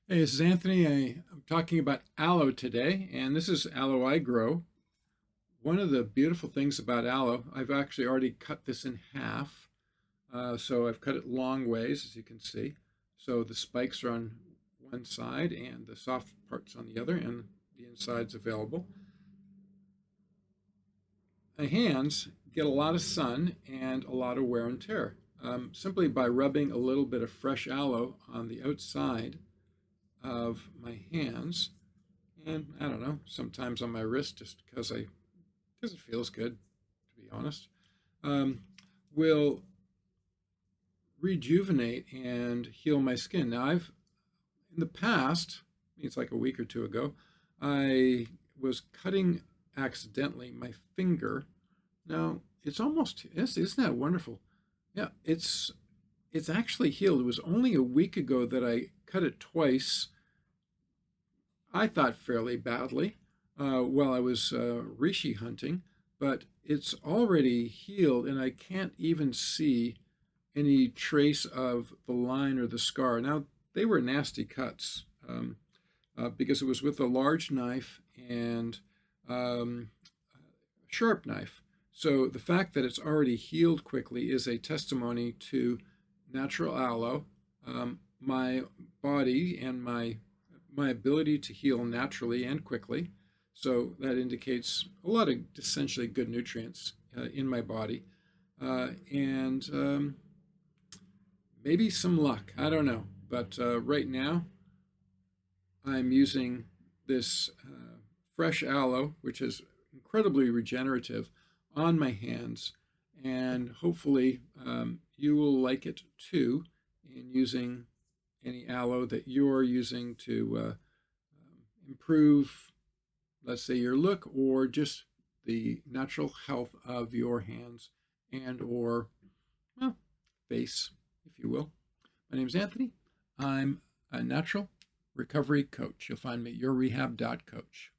Hey, this is Anthony. I'm talking about aloe today, and this is aloe I grow. One of the beautiful things about aloe, I've actually already cut this in half. So I've cut it long ways, as you can see. So the spikes are on one side and the soft parts on the other, and the inside's available. My hands get a lot of sun and a lot of wear and tear. Simply by rubbing a little bit of fresh aloe on the outside of my hands, and I don't know, sometimes on my wrist, just because it feels good, to be honest, um, will rejuvenate and heal my skin. Now, I've in the past, it's like a week or two ago, I was cutting accidentally my finger. Now it's almost, isn't that wonderful? Yeah, it's actually healed. It was only a week ago that I cut it twice. I thought fairly badly while I was reishi hunting, but it's already healed, and I can't even see any trace of the line or the scar. Now, they were nasty cuts because it was with a large knife and a sharp knife. So the fact that it's already healed quickly is a testimony to natural aloe, my body, and my ability to heal naturally and quickly. So that indicates a lot of essentially good nutrients in my body. And maybe some luck. I don't know. But right now, I'm using this fresh aloe, which is incredibly regenerative, on my hands. And hopefully, you will like it too in using any aloe that you're using to improve, let's say, your look or just the natural health of your hands and or well, face, if you will. My name is Anthony. I'm a natural recovery coach. You'll find me at yourrehab.coach.